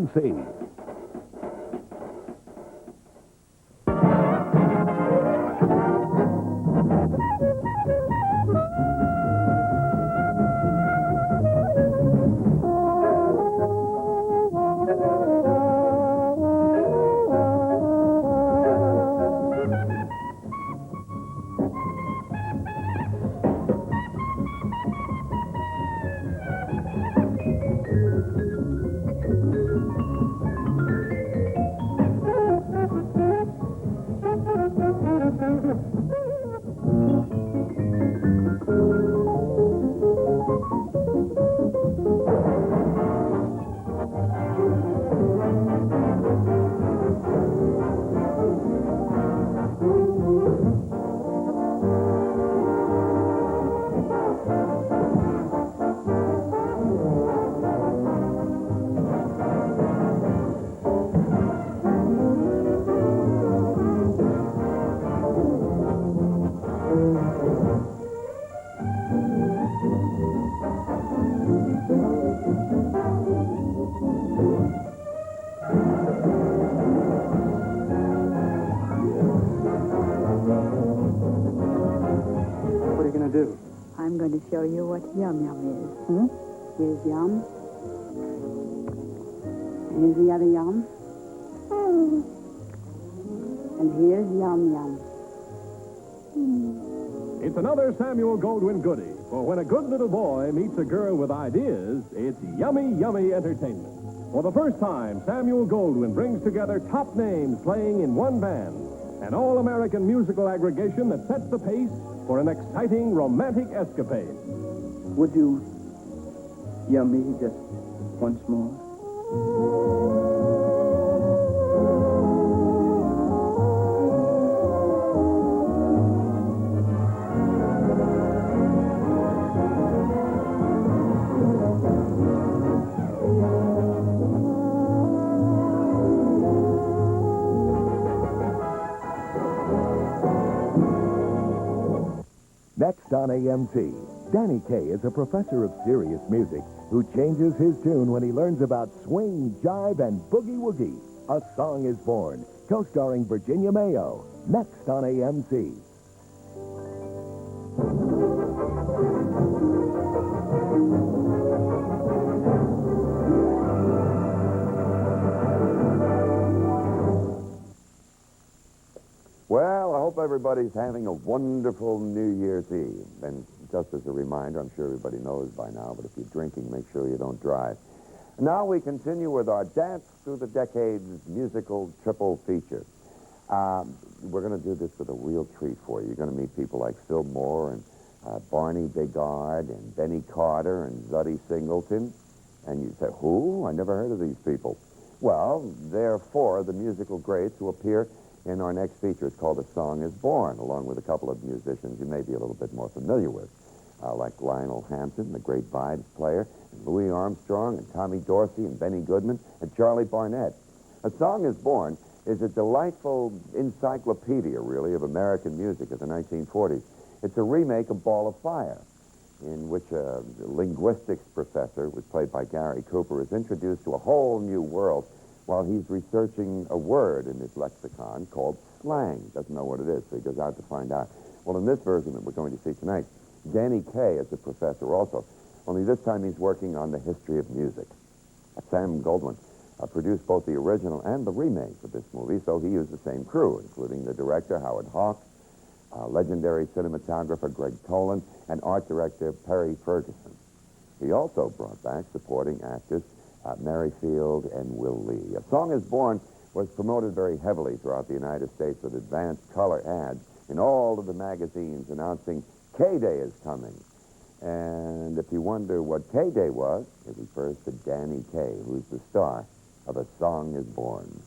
AMC. I'm going to show you what Yum Yum is. Here's Yum. And here's the other Yum. And here's Yum Yum. It's another Samuel Goldwyn goodie, for when a good little boy meets a girl with ideas, it's yummy, yummy entertainment. For the first time, Samuel Goldwyn brings together top names playing in one band, an all-American musical aggregation that sets the pace for an exciting, romantic escapade. Would you yum me just once more? Next on AMC, Danny Kaye is a professor of serious music who changes his tune when he learns about swing, jive, and boogie-woogie. A Song is Born, co-starring Virginia Mayo. Next on AMC. Well, I hope everybody's having a wonderful New Year's Eve. And just as a reminder, I'm sure everybody knows by now, but if you're drinking, make sure you don't drive. Now we continue with our Dance Through the Decades musical triple feature. We're going to do this with a real treat for you. You're going to meet people like Phil Moore and Barney Bigard and Benny Carter and Zutty Singleton. And you say, who? I never heard of these people. Well, they're four of the musical greats who appear in our next feature. It's called A Song is Born, along with a couple of musicians you may be a little bit more familiar with, like Lionel Hampton, the great vibes player, and Louis Armstrong, and Tommy Dorsey, and Benny Goodman, and Charlie Barnett. A Song is Born is a delightful encyclopedia, really, of American music of the 1940s. It's a remake of Ball of Fire, in which a linguistics professor, was played by Gary Cooper, is introduced to a whole new world while he's researching a word in his lexicon called slang. Doesn't know what it is, so he goes out to find out. Well, in this version that we're going to see tonight, Danny Kaye is a professor also, only this time he's working on the history of music. Sam Goldwyn produced both the original and the remake of this movie, so he used the same crew, including the director, Howard Hawks, legendary cinematographer Greg Tolan, and art director Perry Ferguson. He also brought back supporting actors Mary Field and Will Lee. A Song is Born was promoted very heavily throughout the United States with advanced color ads in all of the magazines announcing K-Day is coming. And if you wonder what K-Day was, it refers to Danny Kaye, who's the star of A Song is Born.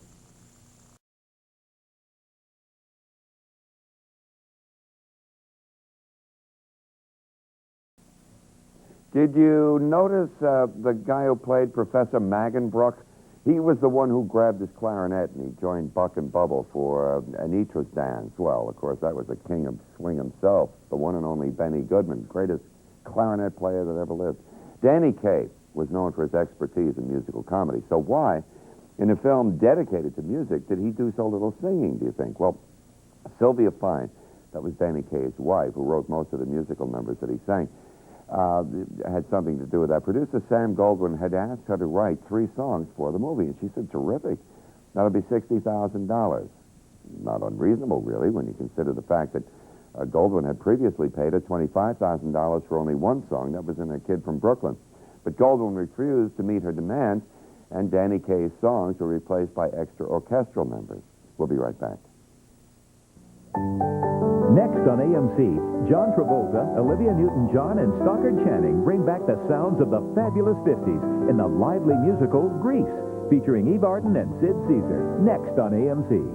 Did you notice the guy who played Professor Magenbrook? He was the one who grabbed his clarinet and he joined Buck and Bubble for Anitra's dance. Well, of course, that was the king of swing himself, the one and only Benny Goodman, greatest clarinet player that ever lived. Danny Kaye was known for his expertise in musical comedy. So why In a film dedicated to music, did he do so little singing, do you think? Well, Sylvia Fine, that was Danny Kaye's wife, who wrote most of the musical numbers that he sang, had something to do with that. Producer Sam Goldwyn had asked her to write 3 songs for the movie, and she said, terrific. That'll be $60,000. Not unreasonable, really, when you consider the fact that Goldwyn had previously paid her $25,000 for only 1 song. That was in A Kid from Brooklyn. But Goldwyn refused to meet her demands, and Danny Kaye's songs were replaced by extra orchestral members. We'll be right back. Next on AMC, John Travolta, Olivia Newton-John, and Stockard Channing bring back the sounds of the fabulous 50s in the lively musical Grease, featuring Eve Arden and Sid Caesar. Next on AMC.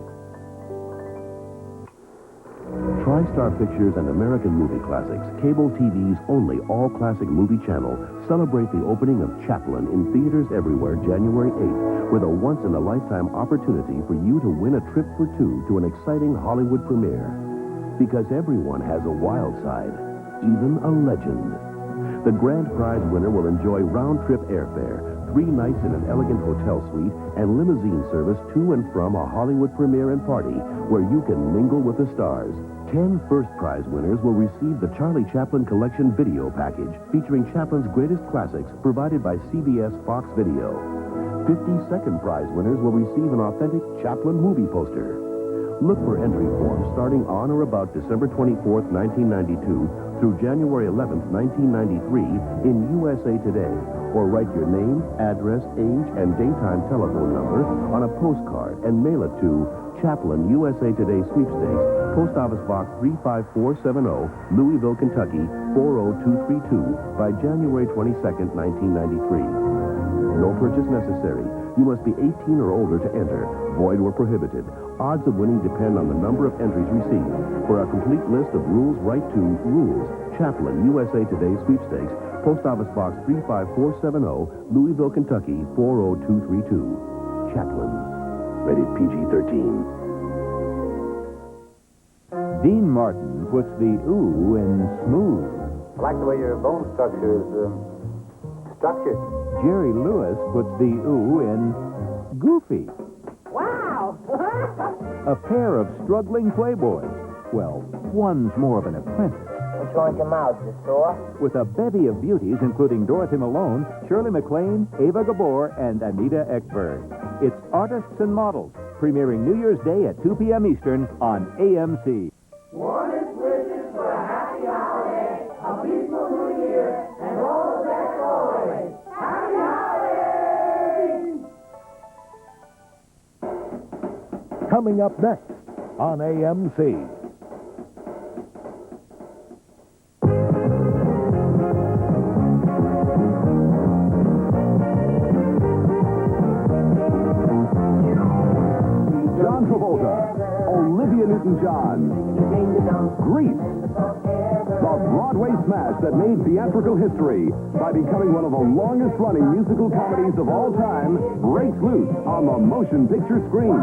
TriStar Pictures and American Movie Classics, cable TV's only all-classic movie channel, celebrate the opening of Chaplin in theaters everywhere January 8th with a once-in-a-lifetime opportunity for you to win a trip for 2 to an exciting Hollywood premiere. Because everyone has a wild side, even a legend. The grand prize winner will enjoy round-trip airfare, 3 nights in an elegant hotel suite, and limousine service to and from a Hollywood premiere and party where you can mingle with the stars. 10 first prize winners will receive the Charlie Chaplin Collection video package featuring Chaplin's greatest classics provided by CBS Fox Video. 50 second prize winners will receive an authentic Chaplin movie poster. Look for entry forms starting on or about December 24th, 1992 through January 11th, 1993 in USA Today, or write your name, address, age, and daytime telephone number on a postcard and mail it to Chaplin USA Today Sweepstakes, Post Office Box 35470, Louisville, Kentucky 40232 by January 22nd, 1993. No purchase necessary. You must be 18 or older to enter. Void or prohibited. Odds of winning depend on the number of entries received. For a complete list of rules, write to Rules, Chaplin, USA Today Sweepstakes, Post Office Box 35470, Louisville, Kentucky 40232. Chaplin. Rated PG-13. Dean Martin puts the ooh in smooth. I like the way your bone structure is structured. Jerry Lewis puts the ooh in goofy. Wow! A pair of struggling playboys. Well, one's more of an apprentice. Which one came out, the store? With a bevy of beauties, including Dorothy Malone, Shirley MacLaine, Ava Gabor, and Anita Ekberg. It's Artists and Models, premiering New Year's Day at 2 p.m. Eastern on AMC. Warmest wishes for a happy holiday, a peaceful new year, and all the best always. Happy holidays! Coming up next on AMC. John Travolta, Olivia Newton-John, Grease, the Broadway smash that made theatrical history by becoming one of the longest-running musical comedies of all time, breaks loose on the motion picture screen.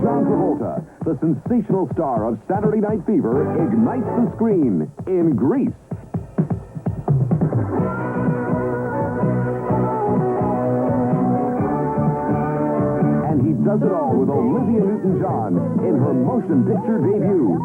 John Travolta, the sensational star of Saturday Night Fever, ignites the screen in Grease. And he does it all with Olivia Newton-John in her motion picture debut.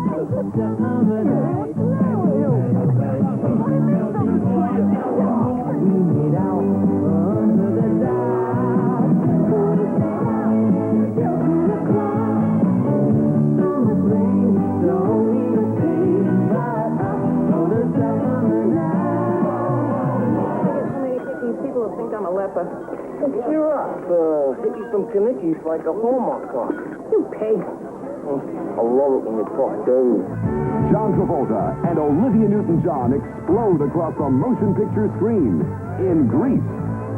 Cheer up. Get you some kanickies like a Hallmark card. You pay. I love it when you talk dirty. John Travolta and Olivia Newton-John explode across the motion picture screen in Grease,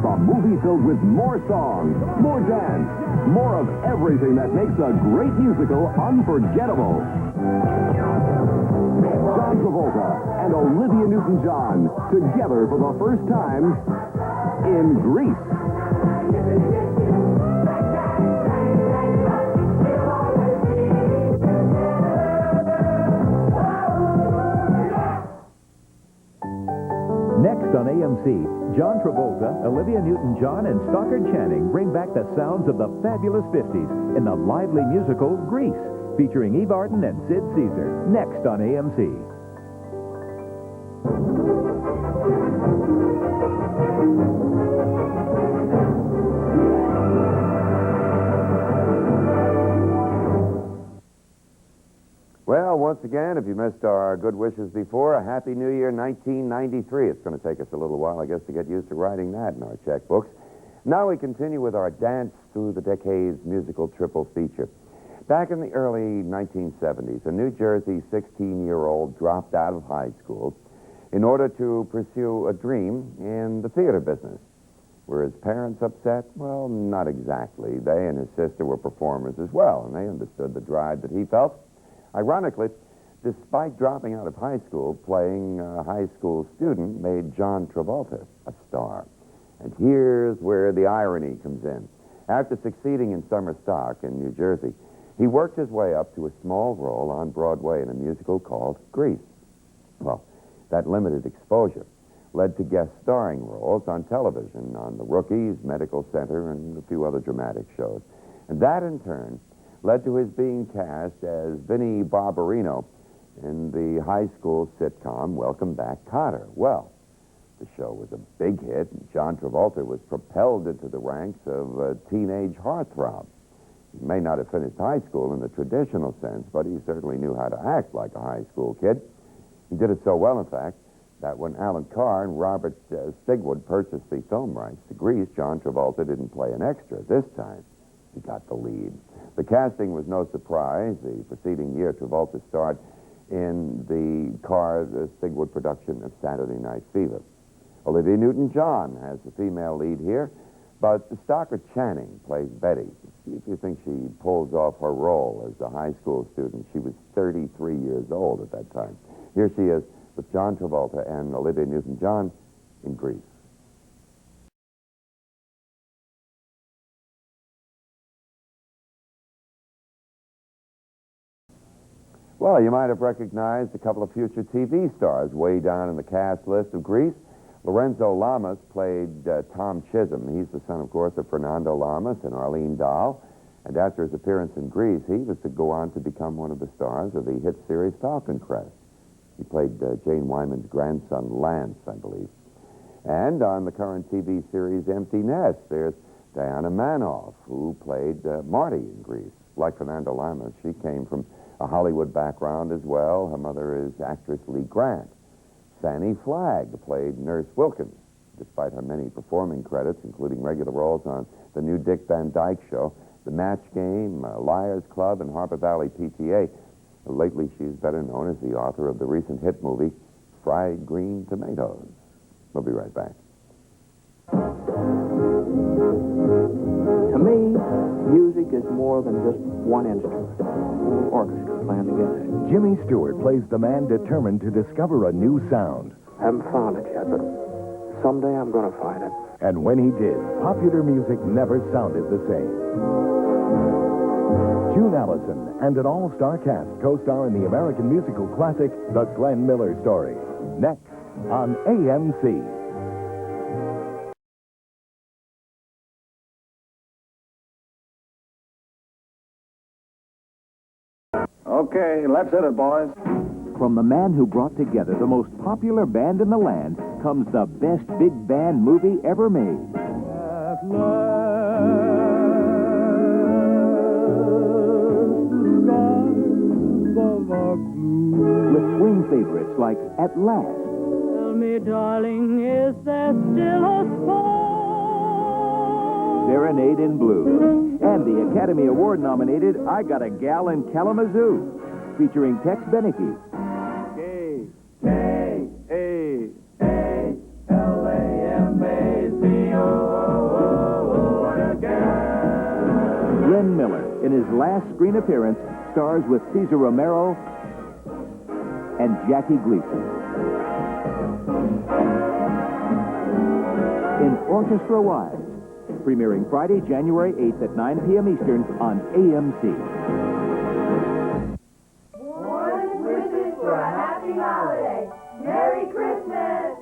the movie filled with more songs, more dance, more of everything that makes a great musical unforgettable. John Travolta and Olivia Newton-John together for the first time in Grease. Next on AMC, John Travolta, Olivia Newton-John, and Stockard Channing bring back the sounds of the fabulous 50s in the lively musical Grease, featuring Eve Arden and Sid Caesar. Next on AMC. Well, once again, if you missed our good wishes before, a Happy New Year 1993. It's going to take us a little while, I guess, to get used to writing that in our checkbooks. Now we continue with our Dance Through the Decades musical triple feature. Back in the early 1970s, a New Jersey 16-year-old dropped out of high school in order to pursue a dream in the theater business. Were his parents upset? Well, not exactly. They and his sister were performers as well, and they understood the drive that he felt. Ironically, despite dropping out of high school, playing a high school student made John Travolta a star. And here's where the irony comes in. After succeeding in summer stock in New Jersey, he worked his way up to a small role on Broadway in a musical called Grease. Well, that limited exposure led to guest starring roles on television on The Rookies, Medical Center, and a few other dramatic shows. And that, in turn, led to his being cast as Vinnie Barbarino in the high school sitcom Welcome Back, Kotter. Well, the show was a big hit, and John Travolta was propelled into the ranks of a teenage heartthrob. He may not have finished high school in the traditional sense, but he certainly knew how to act like a high school kid. He did it so well, in fact, that when Alan Carr and Robert Stigwood purchased the film rights to Grease, John Travolta didn't play an extra. This time, he got the lead. The casting was no surprise. The preceding year, Travolta starred in the Carr-Stigwood production of Saturday Night Fever. Olivia Newton-John has the female lead here, but Stockard Channing plays Betty. See if you think she pulls off her role as a high school student. She was 33 years old at that time. Here she is with John Travolta and Olivia Newton-John in Grease. Well, you might have recognized a couple of future TV stars way down in the cast list of Grease. Lorenzo Lamas played Tom Chisholm. He's the son, of course, of Fernando Lamas and Arlene Dahl. And after his appearance in Grease, he was to go on to become one of the stars of the hit series Falcon Crest. He played Jane Wyman's grandson, Lance, I believe. And on the current TV series Empty Nest, there's Diana Manoff, who played Marty in Grease. Like Fernando Lamas, she came from a Hollywood background as well. Her mother is actress Lee Grant. Fannie Flagg played Nurse Wilkins, despite her many performing credits, including regular roles on the new Dick Van Dyke Show, The Match Game, Liars Club, and Harbor Valley PTA. Lately, she's better known as the author of the recent hit movie, Fried Green Tomatoes. We'll be right back. To me, music is more than just one instrument. Orchestra playing together. Jimmy Stewart plays the man determined to discover a new sound. Haven't found it yet, but someday I'm going to find it. And when he did, popular music never sounded the same. June Allison and an all-star cast co-star in the American musical classic, The Glenn Miller Story. Next on AMC. Okay, let's hit it, boys. From the man who brought together the most popular band in the land comes the best big band movie ever made. At last, the skies above are blue. With swing favorites like At Last. Tell me, darling, is there still a spark? Serenade in Blue. And the Academy Award nominated I Got a Gal in Kalamazoo, featuring Tex Beneke. Glenn Miller, in his last screen appearance, stars with Cesar Romero and Jackie Gleason. In Orchestra Wives, premiering Friday, January 8th at 9 p.m. Eastern on AMC. Warmest wishes for a happy holiday. Merry Christmas!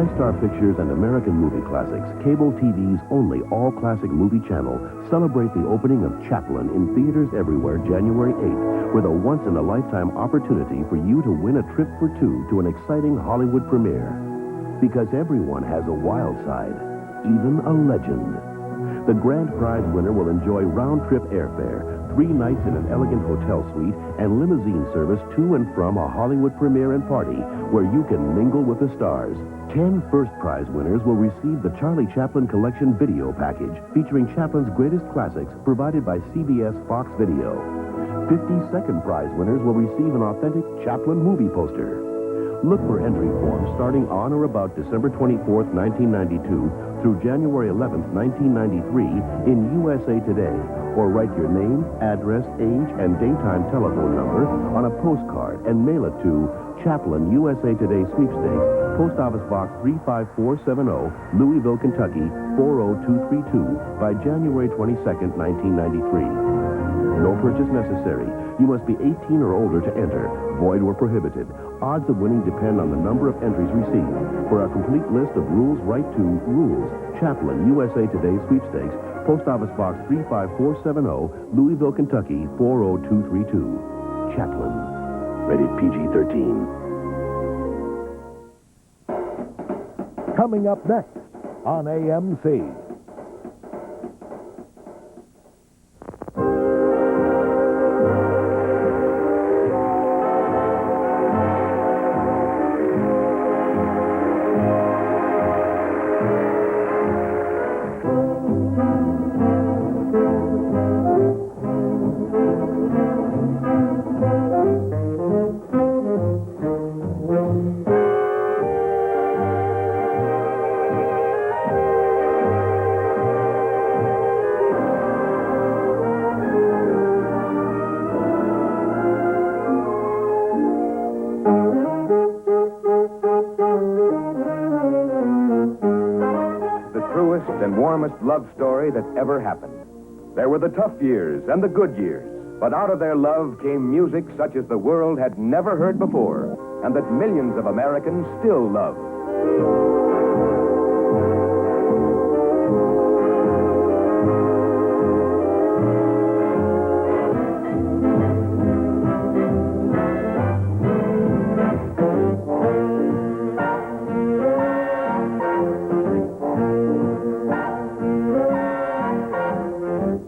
TriStar Pictures and American Movie Classics, cable TV's only all-classic movie channel, celebrate the opening of Chaplin in theaters everywhere January 8th with a once-in-a-lifetime opportunity for you to win a trip for two to an exciting Hollywood premiere. Because everyone has a wild side, even a legend. The grand prize winner will enjoy round-trip airfare, 3 nights in an elegant hotel suite, and limousine service to and from a Hollywood premiere and party where you can mingle with the stars. 10 first prize winners will receive the Charlie Chaplin Collection video package featuring Chaplin's greatest classics provided by CBS Fox Video. 50 second prize winners will receive an authentic Chaplin movie poster. Look for entry forms starting on or about December 24th, 1992 through January 11th, 1993 in USA Today, or write your name, address, age, and daytime telephone number on a postcard and mail it to Chaplin USA Today Sweepstakes, Post Office Box 35470, Louisville, Kentucky 40232 by January 22nd, 1993. No purchase necessary. You must be 18 or older to enter. Void or prohibited. Odds of winning depend on the number of entries received. For a complete list of rules, write to Rules, Chaplin, USA Today Sweepstakes, Post Office Box 35470, Louisville, Kentucky 40232. Chaplin. Rated PG-13. Coming up next on AMC. And warmest love story that ever happened. There were the tough years and the good years, but out of their love came music such as the world had never heard before, and that millions of Americans still love.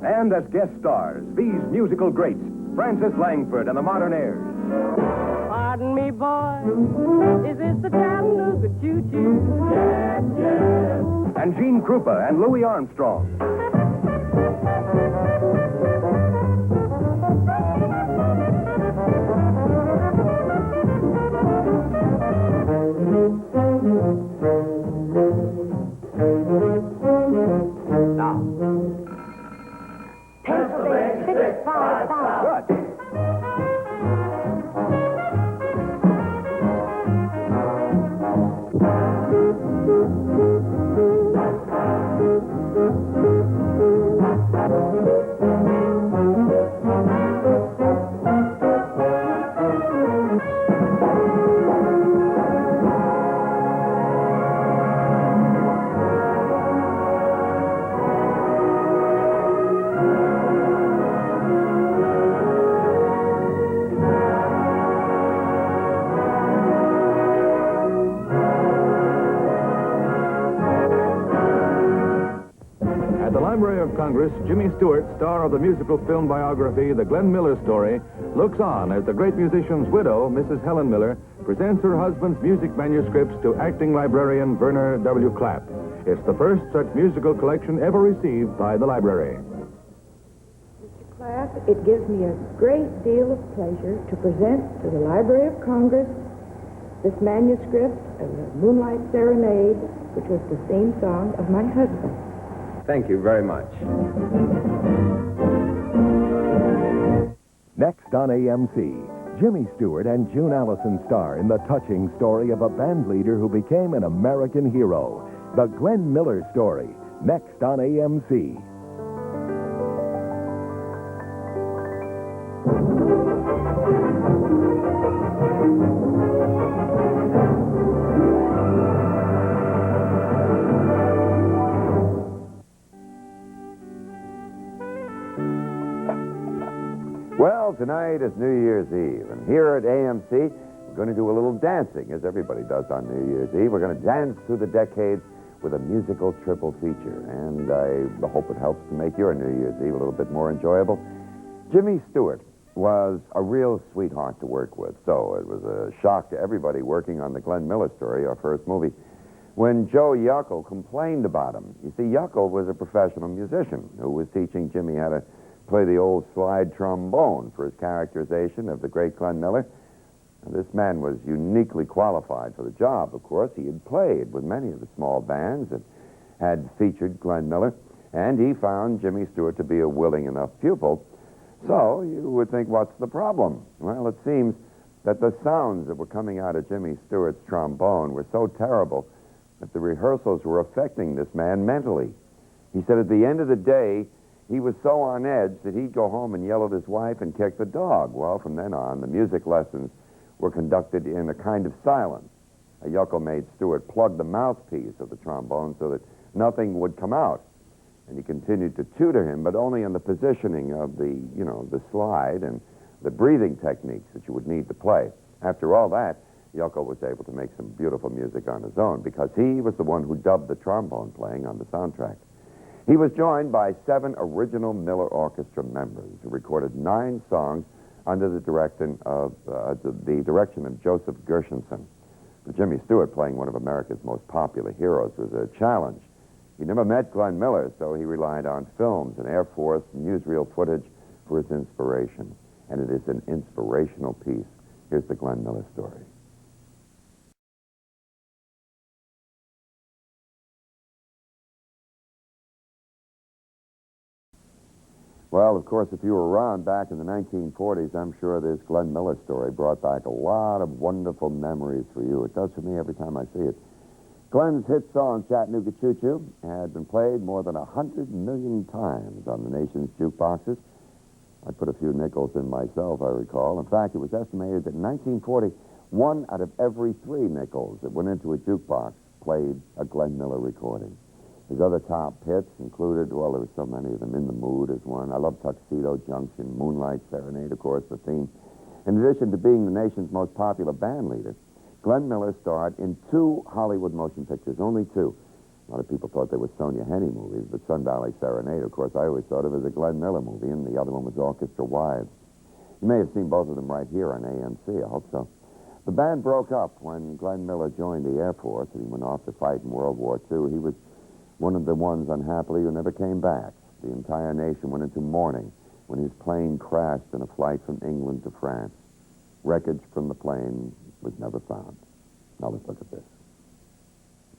And as guest stars, these musical greats, Francis Langford and the Modernaires. Pardon me, boy, is this the Chattanooga choo-choo? Yes, yes. And Gene Krupa and Louis Armstrong. Library of Congress, Jimmy Stewart, star of the musical film biography The Glenn Miller Story, looks on as the great musician's widow, Mrs. Helen Miller, presents her husband's music manuscripts to acting librarian Verner W. Clapp. It's the first such musical collection ever received by the library. Mr. Clapp, it gives me a great deal of pleasure to present to the Library of Congress this manuscript of the Moonlight Serenade, which was the theme song of my husband. Thank you very much. Next on AMC, Jimmy Stewart and June Allison star in the touching story of a band leader who became an American hero. The Glenn Miller Story, next on AMC. tonight is New Year's Eve, and here at AMC, we're going to do a little dancing, as everybody does on New Year's Eve. We're going to dance through the decades with a musical triple feature, and I hope it helps to make your New Year's Eve a little bit more enjoyable. Jimmy Stewart was a real sweetheart to work with, so it was a shock to everybody working on the Glenn Miller story, our first movie, when Joe Yuckel complained about him. You see, Yuckel was a professional musician who was teaching Jimmy how to play the old slide trombone for his characterization of the great Glenn Miller. And this man was uniquely qualified for the job, of course. He had played with many of the small bands that had featured Glenn Miller, and he found Jimmy Stewart to be a willing enough pupil. So you would think, what's the problem? Well, it seems that the sounds that were coming out of Jimmy Stewart's trombone were so terrible that the rehearsals were affecting this man mentally. He said at the end of the day, he was so on edge that he'd go home and yell at his wife and kick the dog. Well, from then on, the music lessons were conducted in a kind of silence. Yuckel made Stewart plug the mouthpiece of the trombone so that nothing would come out. And he continued to tutor him, but only in the positioning of the slide and the breathing techniques that you would need to play. After all that, Yuckel was able to make some beautiful music on his own because he was the one who dubbed the trombone playing on the soundtrack. He was joined by 7 original Miller Orchestra members who recorded 9 songs under the direction of Joseph Gershenson. But Jimmy Stewart, playing one of America's most popular heroes, was a challenge. He never met Glenn Miller, so he relied on films and Air Force newsreel footage for his inspiration. And it is an inspirational piece. Here's the Glenn Miller story. Well, of course, if you were around back in the 1940s, I'm sure this Glenn Miller story brought back a lot of wonderful memories for you. It does for me every time I see it. Glenn's hit song, Chattanooga Choo Choo, had been played more than 100 million times on the nation's jukeboxes. I put a few nickels in myself, I recall. In fact, it was estimated that in 1940, 1 out of every 3 nickels that went into a jukebox played a Glenn Miller recording. His other top hits included, well, there were so many of them. In the Mood is one. I Love Tuxedo Junction, Moonlight Serenade, of course, the theme. In addition to being the nation's most popular band leader, Glenn Miller starred in 2 Hollywood motion pictures, only 2. A lot of people thought they were Sonia Henney movies, but Sun Valley Serenade, of course, I always thought of as a Glenn Miller movie, and the other one was Orchestra Wives. You may have seen both of them right here on AMC, I hope so. The band broke up when Glenn Miller joined the Air Force, and he went off to fight in World War II. He was one of the ones, unhappily, who never came back. The entire nation went into mourning when his plane crashed in a flight from England to France. Wreckage from the plane was never found. Now let's look at this.